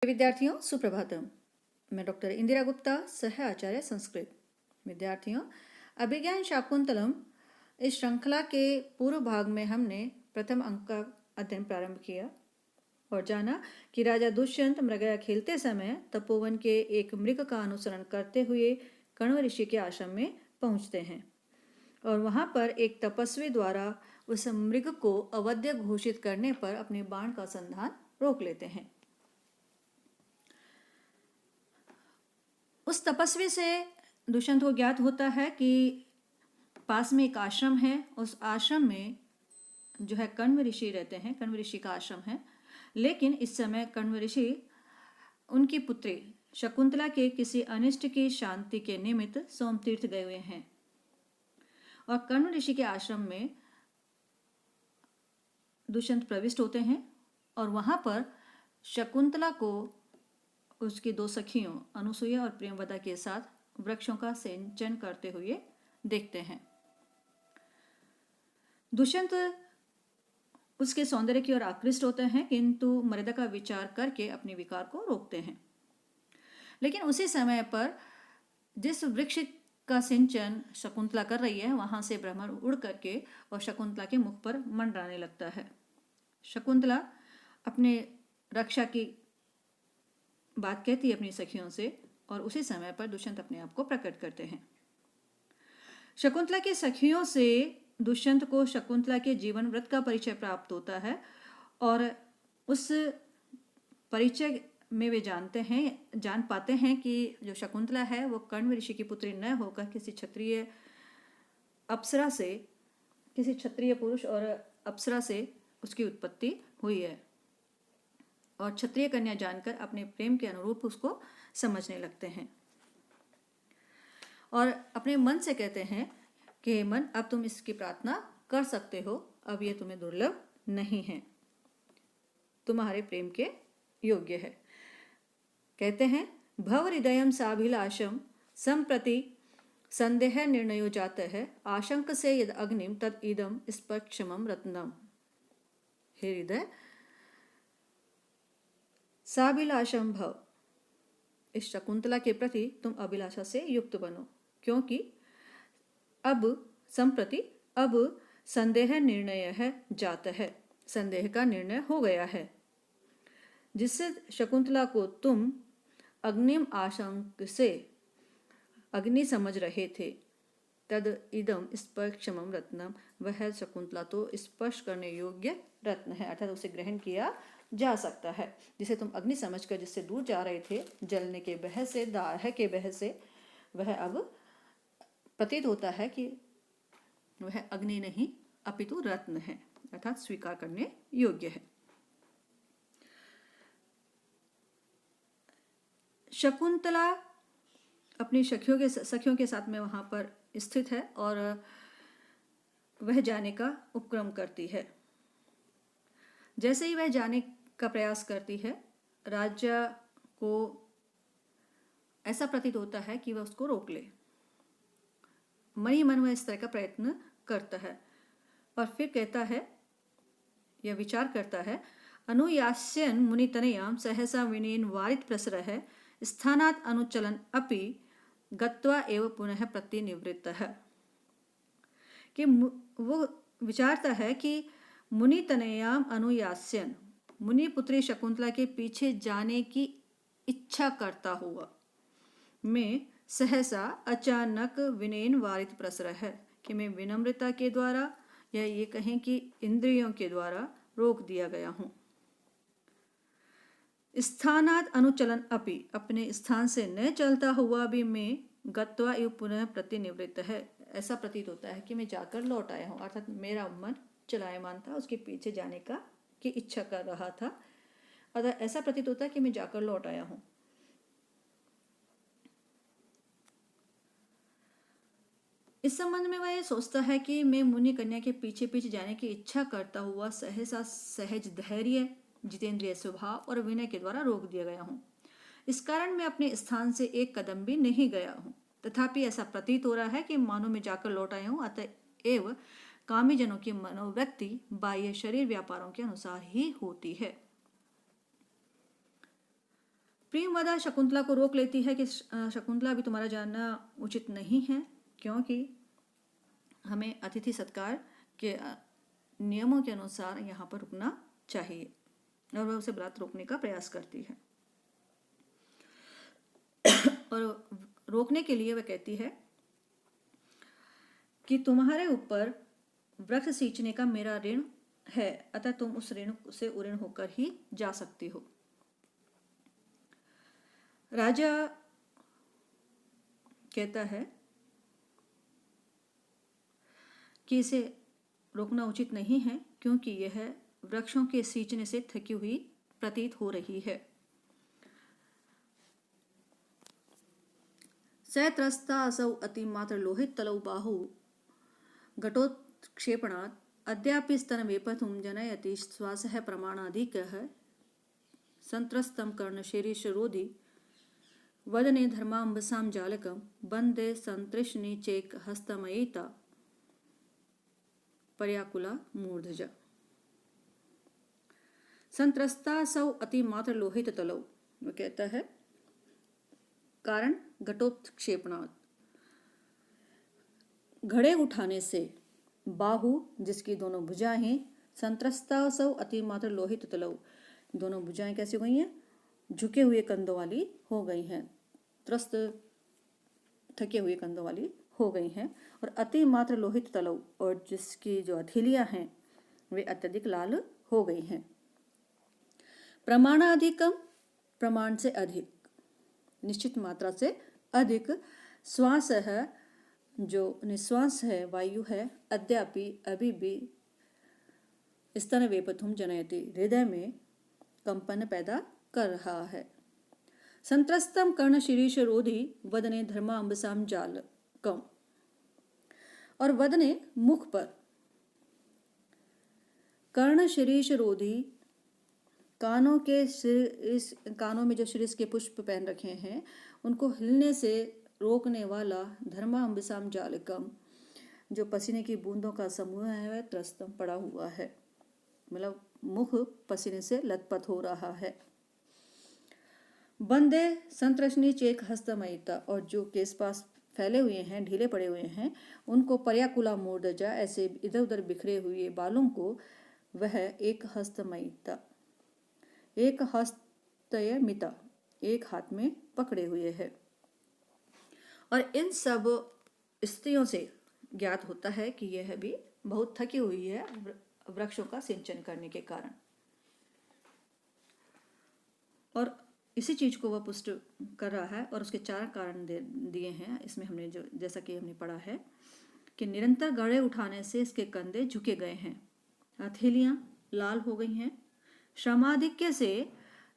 विद्यार्थियों सुप्रभातम। मैं डॉक्टर इंदिरा गुप्ता, सह आचार्य संस्कृत। विद्यार्थियों, अभिज्ञान शाकुंतलम इस श्रृंखला के पूर्व भाग में हमने प्रथम अंक का अध्ययन प्रारंभ किया और जाना कि राजा दुष्यंत मृगया खेलते समय तपोवन के एक मृग का अनुसरण करते हुए कण्व ऋषि के आश्रम में पहुंचते हैं और वहां पर एक तपस्वी द्वारा उस मृग को अवध्य घोषित करने पर अपने बाण का संधान रोक लेते हैं। उस तपस्वी से दुष्यंत को ज्ञात होता है कि पास में एक आश्रम है, उस आश्रम में जो है कण्व ऋषि रहते हैं, कण्व ऋषि का आश्रम है। लेकिन इस समय कण्व ऋषि उनकी पुत्री शकुंतला के किसी अनिष्ट की शांति के निमित्त सोमतीर्थ गए हुए हैं और कण्व ऋषि के आश्रम में दुष्यंत प्रविष्ट होते हैं और वहां पर शकुंतला को उसकी दो सखियों अनुसुईया और प्रेमवदा के साथ वृक्षों का सिंचन करते हुए देखते हैं। दुष्यंत उसके सौंदर्य की ओर आकृष्ट होते हैं, किंतु मर्यादा का विचार करके अपने विकार को रोकते हैं। लेकिन उसी समय पर जिस वृक्ष का सिंचन शकुंतला कर रही है, वहां से भ्रमर उड़ करके और शकुंतला के मुख पर मंडराने लगता है। शकुंतला अपने रक्षा की बात कहती है अपनी सखियों से और उसी समय पर दुष्यंत अपने आप को प्रकट करते हैं। शकुंतला की सखियों से दुष्यंत को शकुंतला के जीवन व्रत का परिचय प्राप्त होता है और उस परिचय में वे जान पाते हैं कि जो शकुंतला है वो कण्व ऋषि की पुत्री न होकर किसी क्षत्रिय अप्सरा से, किसी क्षत्रिय पुरुष और अप्सरा से उसकी उत्पत्ति हुई है और क्षत्रिय कन्या जानकर अपने प्रेम के अनुरूप उसको समझने लगते हैं और अपने मन से कहते हैं कि मन, अब तुम इसकी प्रार्थना कर सकते हो, अब ये तुम्हें दुर्लभ नहीं है, तुम्हारे प्रेम के योग्य है। कहते हैं भव हृदयम साभिलाषम संप्रति संदेह निर्णयो जात है आशंक से यद अग्निम तद इदम स्पर्क्षमम रत्नम। हे हृदय, साभिलाषम भव, इस शकुंतला के प्रति तुम अभिलाषा से युक्त बनो, क्योंकि अब संप्रति अब संदेह निर्णय है जाता है, संदेह का निर्णय हो गया है, जिससे शकुंतला को तुम अग्निम आशंक से अग्नि समझ रहे थे, तद इदम स्पर्शमम रत्नम, वह शकुंतला तो स्पर्श करने योग्य रत्न है, अर्थात उसे ग्रहण किया जा सकता है। जिसे तुम अग्नि समझकर जिससे दूर जा रहे थे, जलने के बह से, दाह के बह से, वह अब प्रतीत होता है कि वह अग्नि नहीं अपितु रत्न है, अर्थात स्वीकार करने योग्य है। शकुंतला अपनी सखियों के साथ में वहां पर स्थित है और वह जाने का उपक्रम करती है। जैसे ही वह जाने का प्रयास करती है, राजा को ऐसा प्रतीत होता है कि वह उसको रोक ले। मन ही मन वह इस तरह का प्रयत्न करता है और फिर कहता है या विचार करता है, अनुयास्यन मुनितनयाम सहसा विनेन वारित प्रसरः स्थानात् अनुचलन अपि गत्वा एव पुनः प्रतिनिवृत्तः। कि वो विचारता है कि मुनितनयाम अनुयास्यन, मुनि पुत्री शकुंतला के पीछे जाने की इच्छा करता हुआ मैं सहसा अचानक विनयन वारित प्रसरः है, कि मैं विनम्रता के द्वारा या ये कहें कि इंद्रियों के द्वारा रोक दिया गया हूं। स्थानात् अनुचलन अपि, अपने स्थान से न चलता हुआ भी मैं गत्वा एव पुनः प्रतिनिवृत्त है, ऐसा प्रतीत होता है कि मैं जाकर लौट आया हूं, अर्थात मेरा मन चलायमान था, उसके पीछे जाने का की इच्छा कर रहा था, अतः ऐसा प्रतीत होता है कि मैं जाकर लौट आया हूं। इस संबंध में वह ये सोचता है कि मैं मुनि कन्या के पीछे पीछे जाने की इच्छा करता हुआ सहसा सहज धैर्य, जितेंद्रिय स्वभाव और विनय के द्वारा रोक दिया गया हूं। इस कारण मैं अपने स्थान से एक कदम भी नहीं गया हूं, तथापि ऐसा प्रतीत हो रहा है कि मानो मैं जाकर लौट आया हूं, अतएव कामी जनों की मनोवृत्ति बाह्य शरीर व्यापारों के अनुसार ही होती है। प्रियंवदा शकुंतला को रोक लेती है कि शकुंतला अभी तुम्हारा जाना उचित नहीं है, क्योंकि हमें अतिथि सत्कार के नियमों के अनुसार यहाँ पर रुकना चाहिए। और वह उसे व्रत रोकने का प्रयास करती है और रोकने के लिए वह कहती है कि तुम्हारे ऊपर वृक्ष सींचने का मेरा ऋण है, अतः तुम उस ऋण से उऋण होकर ही जा सकती हो। राजा कहता है कि इसे रोकना उचित नहीं है, क्योंकि यह वृक्षों के सींचने से थकी हुई प्रतीत हो रही है। सत्रस्ता असौ अतिमात्र लोहित तलौ बाहु घटोत्क्षेपणात् अद्यापि स्तनवेपथुं जनयति श्वासः प्रमाणाधिकः संत्रस्तं कर्णशीर्षरोधि वदने धर्माम्बसां जालकं वन्दे सन्तृष्णि चेक हस्तमयिता पर्याकुला मूर्धजा। संत्रस्ता सौ अतिमात्र लोहित तलौ, वो कहता है कारण घटोत्क्षेपणात्, घड़े उठाने से, बाहु जिसकी दोनों भुजाएं हैं, संत्रस्ता सौ अतिमात्र लोहित तलौ, दोनों भुजाएं कैसी हो गई हैं, झुके हुए कंधों वाली हो गई हैं, त्रस्त थके हुए कंधों वाली हो गई हैं। और अतिमात्र लोहित तलौ, और जिसकी जो हथेलियां हैं वे अत्यधिक लाल हो गई हैं। प्रमाणाधिकम, प्रमाण से अधिक, निश्चित मात्रा से अधिक, श्वास है जो निश्वास है, वायु है, अद्यापि अभी भी, स्तन वेपथुम जनयति हृदय में कंपन पैदा कर रहा है। संत्रस्तम कर्ण शीर्ष रोधी वदने धर्माम्बसाम जाल कम, और वदने मुख पर, कर्ण शीर्ष रोधी कानों के कानों में जो शीर्ष के पुष्प पहन रखे हैं उनको हिलने से रोकने वाला धर्माम्बसाम जालकम, जो पसीने की बूंदों का समूह है वह त्रस्तम पड़ा हुआ है, मतलब मुख पसीने से लथपथ हो रहा है। बंदे संतृष्णि चेक हस्तमयिता, और जो केस पास फैले हुए हैं, ढीले पड़े हुए हैं, उनको पर्याकुला मूर्धजा, ऐसे इधर उधर बिखरे हुए बालों को वह एक हस्तमयिता, एक हस्तयमिता, एक हाथ में पकड़े हुए है। और इन सब स्त्रियों से ज्ञात होता है कि यह भी बहुत थकी हुई है वृक्षों का सिंचन करने के कारण। और इसी चीज को वह पुष्ट कर रहा है और उसके 4 कारण दिए हैं इसमें। हमने जो जैसा कि हमने पढ़ा है कि निरंतर गड़े उठाने से इसके कंधे झुके गए हैं, हथेलियां लाल हो गई हैं, श्रमाधिक्य से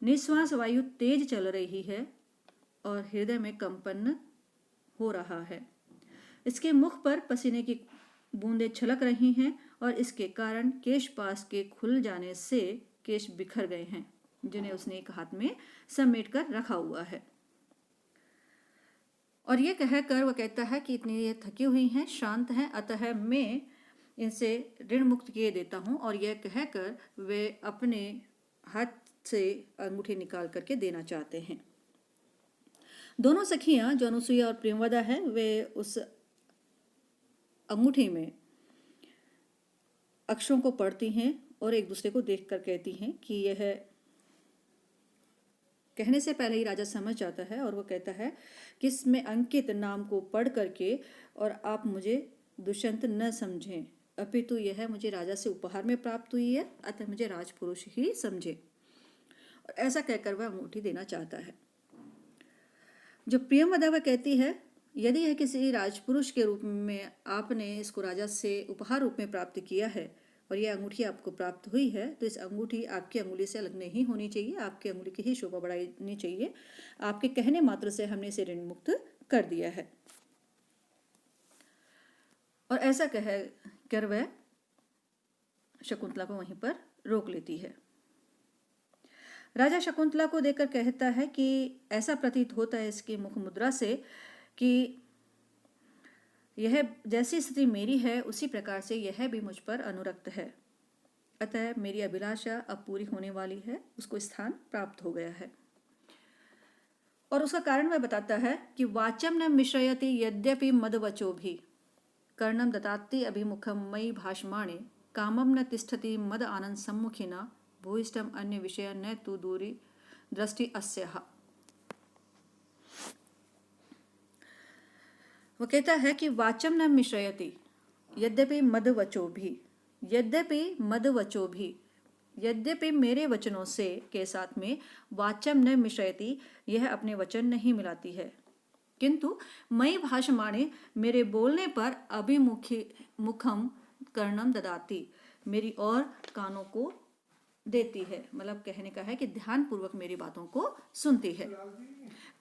निश्वास वायु तेज चल रही है और हृदय में कंपन हो रहा है। इसके मुख पर पसीने की बूंदें छलक रही हैं और इसके कारण केश पास के खुल जाने से केश बिखर गए हैं, जिन्हें उसने एक हाथ में समेट कर रखा हुआ है। और ये कहकर वह कहता है कि इतनी ये थकी हुई हैं, शांत हैं, अतः मैं इनसे ऋण मुक्त किए देता हूँ। और यह कहकर वे अपने हाथ से अंगूठी निकाल करके देना चाहते हैं। दोनों सखियां जो अनुसुईया और प्रियंवदा है, वे उस अंगूठी में अक्षरों को पढ़ती हैं और एक दूसरे को देखकर कहती हैं कि यह, कहने से पहले ही राजा समझ जाता है और वो कहता है कि इसमें अंकित नाम को पढ़ करके और आप मुझे दुष्यंत न समझें, अपितु यह मुझे राजा से उपहार में प्राप्त हुई है, अतः मुझे राजपुरुष ही समझे। और ऐसा कहकर वह अंगूठी देना चाहता है। जो प्रियंवदा वह कहती है, यदि यह किसी राजपुरुष के रूप में आपने इसको राजा से उपहार रूप में प्राप्त किया है और यह अंगूठी आपको प्राप्त हुई है, तो इस अंगूठी आपकी अंगुली से अलग नहीं होनी चाहिए, आपकी अंगुली की ही शोभा बढ़ानी चाहिए। आपके कहने मात्र से हमने इसे ऋण मुक्त कर दिया है। और ऐसा कह कर वह शकुंतला को वहीं पर रोक लेती है। राजा शकुंतला को देखकर कहता है कि ऐसा प्रतीत होता है इसकी मुख मुद्रा से कि यह जैसी स्थिति मेरी है उसी प्रकार से यह भी मुझ पर अनुरक्त है, अतः मेरी अभिलाषा अब पूरी होने वाली है, उसको स्थान प्राप्त हो गया है। और उसका कारण वह बताता है कि वाचम न मिश्रयति यद्यपि मदवचो भी कर्णम ददाति अभिमुखम मयि भाषमाणे कामम न तिष्ठति मद आनंद सम्मुखिना भूयिष्ठम अन्य विषय न तु दूरी दृष्टि अस्यः। वो कहता है कि वाचम न मिश्रयति यद्यपि मदवचो भी, यद्यपि मदवचो भी, यद्यपि मेरे वचनों से के साथ में वाचम न मिश्रयति, यह अपने वचन नहीं मिलाती है, किंतु मई भाषमाणे मेरे बोलने पर अभिमुखी मुखम कर्णम ददाती, मेरी और कानों को देती है। मतलब कहने का है कि ध्यान पूर्वक मेरी बातों को सुनती है।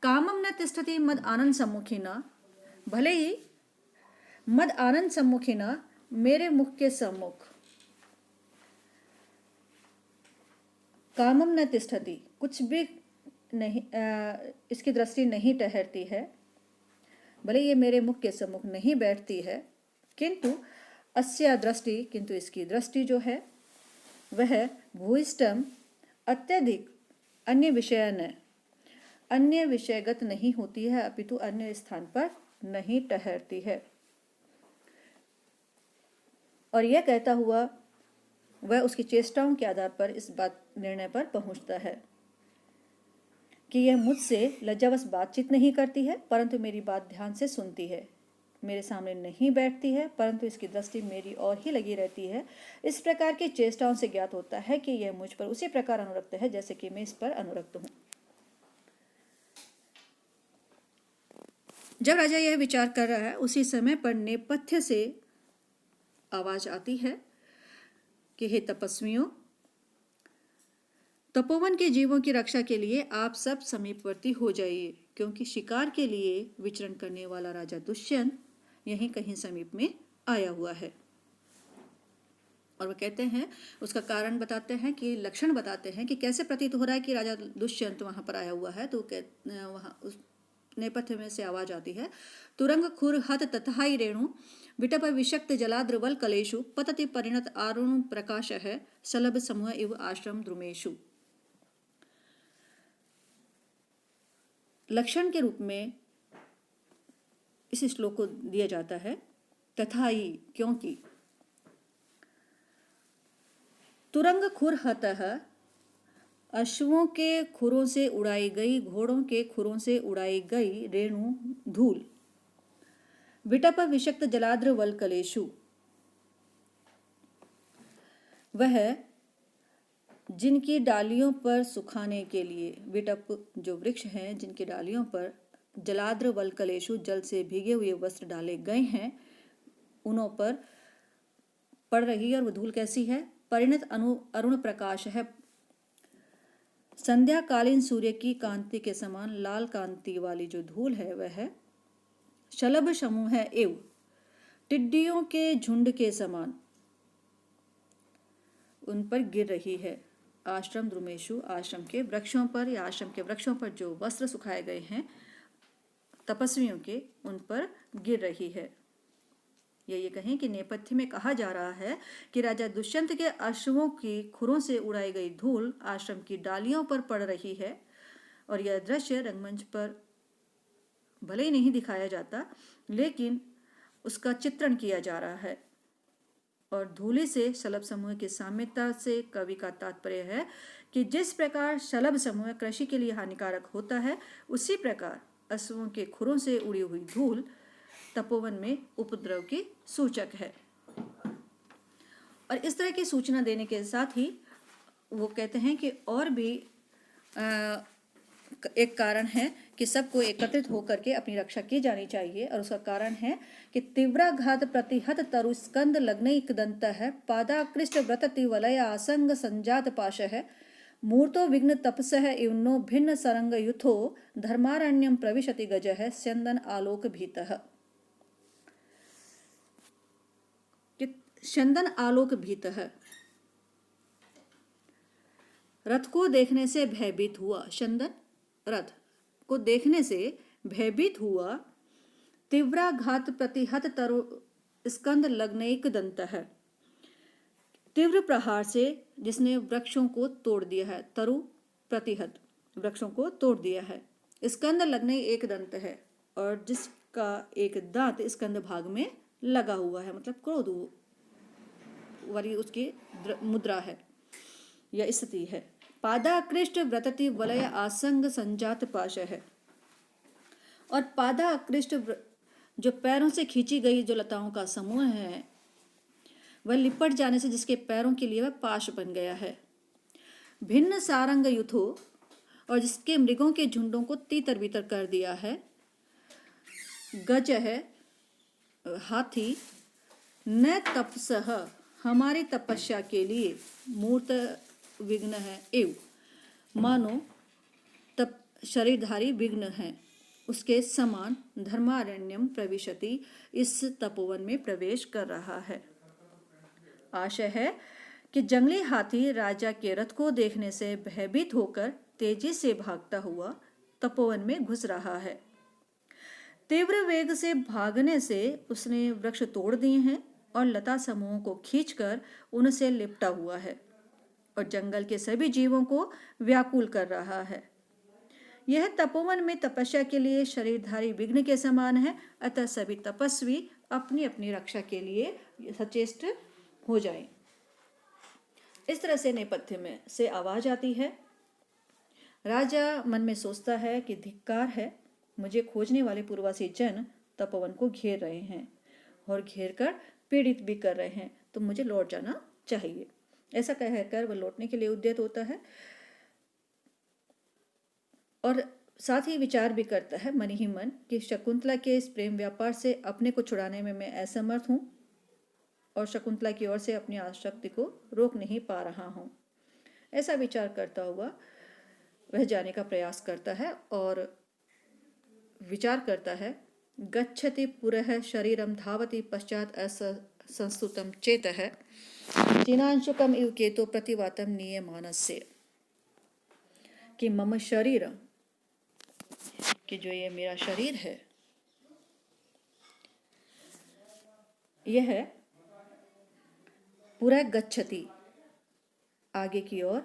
कामम न तिष्ठति मद आनंद सम्मुखी न, भले ही मद आनंद सम्मुखी न, मेरे मुख के सम्मुख कामम न तिष्ठति, कुछ भी नहीं, इसकी दृष्टि नहीं ठहरती है, भले ये मेरे मुख के सम्मुख नहीं बैठती है, किंतु अस्या दृष्टि, किंतु इसकी दृष्टि जो है वह भूयिष्ठम अत्यधिक अन्य विषय न, अन्य विषयगत नहीं होती है, अपितु अन्य स्थान पर नहीं ठहरती है। और यह कहता हुआ वह उसकी चेष्टाओं के आधार पर इस बात निर्णय पर पहुंचता है कि यह मुझसे लज्जावश बातचीत नहीं करती है, परंतु मेरी बात ध्यान से सुनती है, मेरे सामने नहीं बैठती है, परंतु इसकी दृष्टि मेरी ओर ही लगी रहती है। इस प्रकार की चेष्टाओं से ज्ञात होता है कि यह मुझ पर उसी प्रकार अनुरक्त है जैसे कि मैं इस पर अनुरक्त हूं। जब राजा यह विचार कर रहा है, उसी समय पर नेपथ्य से आवाज आती है कि हे तपस्वियों, तपोवन के जीवों की रक्षा के लिए आप सब समीपवर्ती हो जाइए, क्योंकि शिकार के लिए विचरण करने वाला राजा दुष्यंत यहीं कहीं समीप में आया हुआ है। और वह कहते हैं, उसका कारण बताते हैं कि लक्षण बताते हैं कि कैसे प्रतीत हो रहा है कि राजा दुष्यंत वहां पर आया हुआ है। तो वहां उस नेपथ्य में से आवाज आती है, तुरंग खुर हत तथाई रेणु विटप विषक्त जलाद्रवल कलेशु पतति परिणत आरुण प्रकाश है सलभ समूह इव आश्रम द्रुमेशु। लक्षण के रूप में इस श्लोक को दिया जाता है, तथाई, क्योंकि तुरंग खुर हतः, अश्वों के खुरों से उड़ाई गई, घोड़ों के खुरों से उड़ाई गई रेणु धूल, विटप विषक्त जलाद्र वल कलेशु, वह जिनकी डालियों पर सुखाने के लिए, विटप जो वृक्ष हैं जिनकी डालियों पर जलाद्र वल कलेशु जल से भीगे हुए वस्त्र डाले गए हैं, उनों पर पड़ रही है। और वह धूल कैसी है? परिणत अरुण प्रकाश है, संध्याकालीन सूर्य की कांति के समान लाल कांति वाली जो धूल है वह है शलभ समूह है एव, टिड्डियों के झुंड के समान उन पर गिर रही है। आश्रम द्रुमेशु, आश्रम के वृक्षों पर या आश्रम के वृक्षों पर जो वस्त्र सुखाए गए हैं तपस्वियों के, उन पर गिर रही है। ये कहें कि नेपथ्य में कहा जा रहा है कि राजा दुष्यंत के अश्वों की खुरों से उड़ाई गई धूल आश्रम की डालियों पर पड़ रही है। और यह दृश्य रंगमंच पर भले ही नहीं दिखाया जाता, लेकिन उसका चित्रण किया जा रहा है। और धूलि से शलभ समूह की साम्यता से कवि का तात्पर्य है कि जिस प्रकार शलभ समूह कृषि के लिए हानिकारक होता है, उसी प्रकार अश्वों के खुरों से उड़ी हुई धूल तपोवन में उपद्रव की सूचक है। और इस तरह की सूचना देने के साथ ही वो कहते हैं कि और भी एक कारण है कि सबको एकत्रित होकर के अपनी रक्षा की जानी चाहिए। और उसका कारण है कि तीव्राघात प्रतिहत तरु स्कंद लग्नैक दंत है, पादाकृष्ट व्रतति वलय आसंग संजात पाश है, मूर्तो विघ्न तपस है इवनो भिन्न सरंग युथो, धर्मारण्यम प्रविशति गज है स्यंदन आलोक भीतः। चंदन आलोक भीतः, रथ को देखने से भयभीत हुआ, चंदन रथ को देखने से भयभीत हुआ, तीव्राघात प्रतिहत तरु स्कंद लग्नैक दंत है, तीव्र प्रहार से जिसने वृक्षों को तोड़ दिया है, तरु प्रतिहत वृक्षों को तोड़ दिया है, स्कंद लगने एक दंत है और जिसका एक दांत स्कंद भाग में लगा हुआ है, मतलब क्रोध वाली उसकी मुद्रा है या स्थिति है। पादाकृष्ट व्रतति वलय आसंग संजात पाश है। और पादाकृष्ट जो पैरों से खींची गई जो लताओं का समूह है, वह लिपट जाने से जिसके पैरों के लिए वह पाश बन गया है। भिन्न सारंग युथो, और जिसके मृगों के झुंडों को तीतर बीतर कर दिया है। गज है हाथी, न तपसह, हमारी तपस्या के लिए, मूर्त विघ्न है एव, मानो तप शरीरधारी विघ्न है, उसके समान धर्मारण्यम प्रविशति, इस तपोवन में प्रवेश कर रहा है। आशय है कि जंगली हाथी राजा के रथ को देखने से भयभीत होकर तेजी से भागता हुआ तपोवन में घुस रहा है। तीव्र वेग से भागने से उसने वृक्ष तोड़ दिए हैं और लता समूहों को खींचकर उनसे लिपटा हुआ है और जंगल के सभी जीवों को व्याकुल कर रहा है। यह तपोवन में तपस्या के लिए शरीरधारी विघ्न के समान है, अतः सभी तपस्वी अपनी अपनी रक्षा के लिए सचेष्ट हो जाएं। इस तरह से नेपथ्य में से आवाज आती है। राजा मन में सोचता है कि धिक्कार है, मुझे खोजने वाले पूर्ववासी जन तपोवन को घेर रहे हैं और घेर कर पीड़ित भी कर रहे हैं, तो मुझे लौट जाना चाहिए। ऐसा कहकर वह लौटने के लिए उद्यत होता है और साथ ही विचार भी करता है मन ही मन कि शकुंतला के इस प्रेम व्यापार से अपने को छुड़ाने में मैं असमर्थ हूँ और शकुंतला की ओर से अपनी आसक्ति को रोक नहीं पा रहा हूँ। ऐसा विचार करता हुआ वह जाने का प्रयास करता है और विचार करता है। गच्छति पुरः शरीरम धावति पश्चात असंस्तुतम चेतः चिनांशुकम इव केतो प्रतिवातम नीयमानस्य, कि मम शरीर, कि जो ये मेरा शरीर है यह पूरा गच्छति, आगे की ओर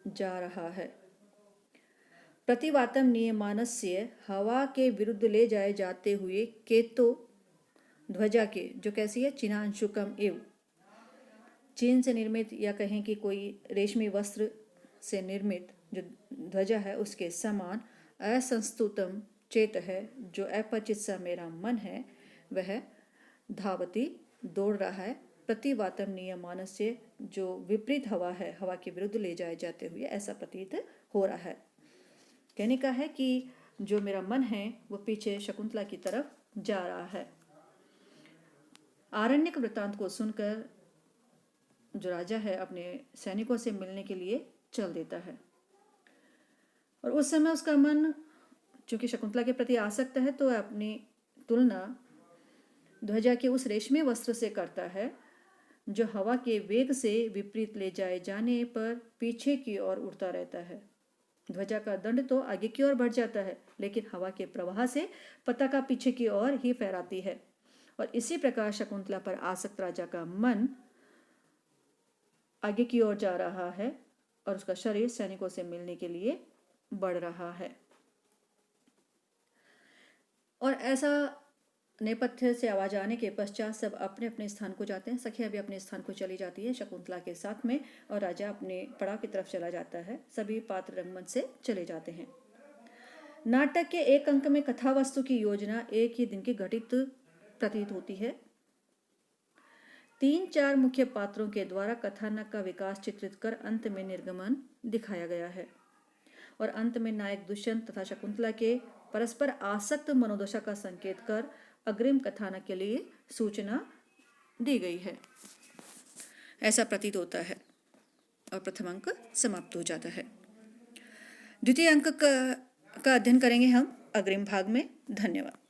जा रहा है। प्रतिवातम नियमानस्य, हवा के विरुद्ध ले जाए जाते हुए, केतो, ध्वजा के, जो कैसी है, चिनांशुकम एव, चीन से निर्मित या कहें कि कोई रेशमी वस्त्र से निर्मित जो ध्वजा है उसके समान, असंस्तुतम चेत है, जो अपरिचित सा मेरा मन है वह धावती दौड़ रहा है, प्रतिवातम नियमानस्य, जो विपरीत हवा है, हवा के विरुद्ध ले जाए जाते हुए ऐसा प्रतीत हो रहा है। कहने का है कि जो मेरा मन है वो पीछे शकुंतला की तरफ जा रहा है। आरण्यक वृत्तांत को सुनकर जो राजा है अपने सैनिकों से मिलने के लिए चल देता है और उस समय उसका मन चूंकि शकुंतला के प्रति आसक्त है तो अपनी तुलना ध्वजा के उस रेशमी वस्त्र से करता है जो हवा के वेग से विपरीत ले जाए जाने पर पीछे की ओर उड़ता रहता है। ध्वजा का दंड तो आगे की ओर बढ़ जाता है लेकिन हवा के प्रवाह से पताका पीछे की ओर ही फहराती है और इसी प्रकार शकुंतला पर आसक्त राजा का मन आगे की ओर जा रहा है और उसका शरीर सैनिकों से मिलने के लिए बढ़ रहा है। और ऐसा नेपथ्य से आवाज आने के पश्चात सब अपने अपने स्थान को जाते हैं। सखिया भी अपने स्थान को चली जाती है शकुंतला के साथ में और राजा अपने पड़ाव की तरफ चला जाता है। सभी पात्र रंगमंच से चले जाते हैं। नाटक के एक अंक में कथा वस्तु की योजना एक ही दिन की घटित प्रतीत होती है। 3-4 मुख्य पात्रों के द्वारा कथानक का विकास चित्रित कर अंत में निर्गमन दिखाया गया है और अंत में नायक दुष्यंत तथा शकुंतला के परस्पर आसक्त मनोदशा का संकेत कर अग्रिम कथानक के लिए सूचना दी गई है, ऐसा प्रतीत होता है और प्रथम अंक समाप्त हो जाता है। द्वितीय अंक का अध्ययन करेंगे हम अग्रिम भाग में। धन्यवाद।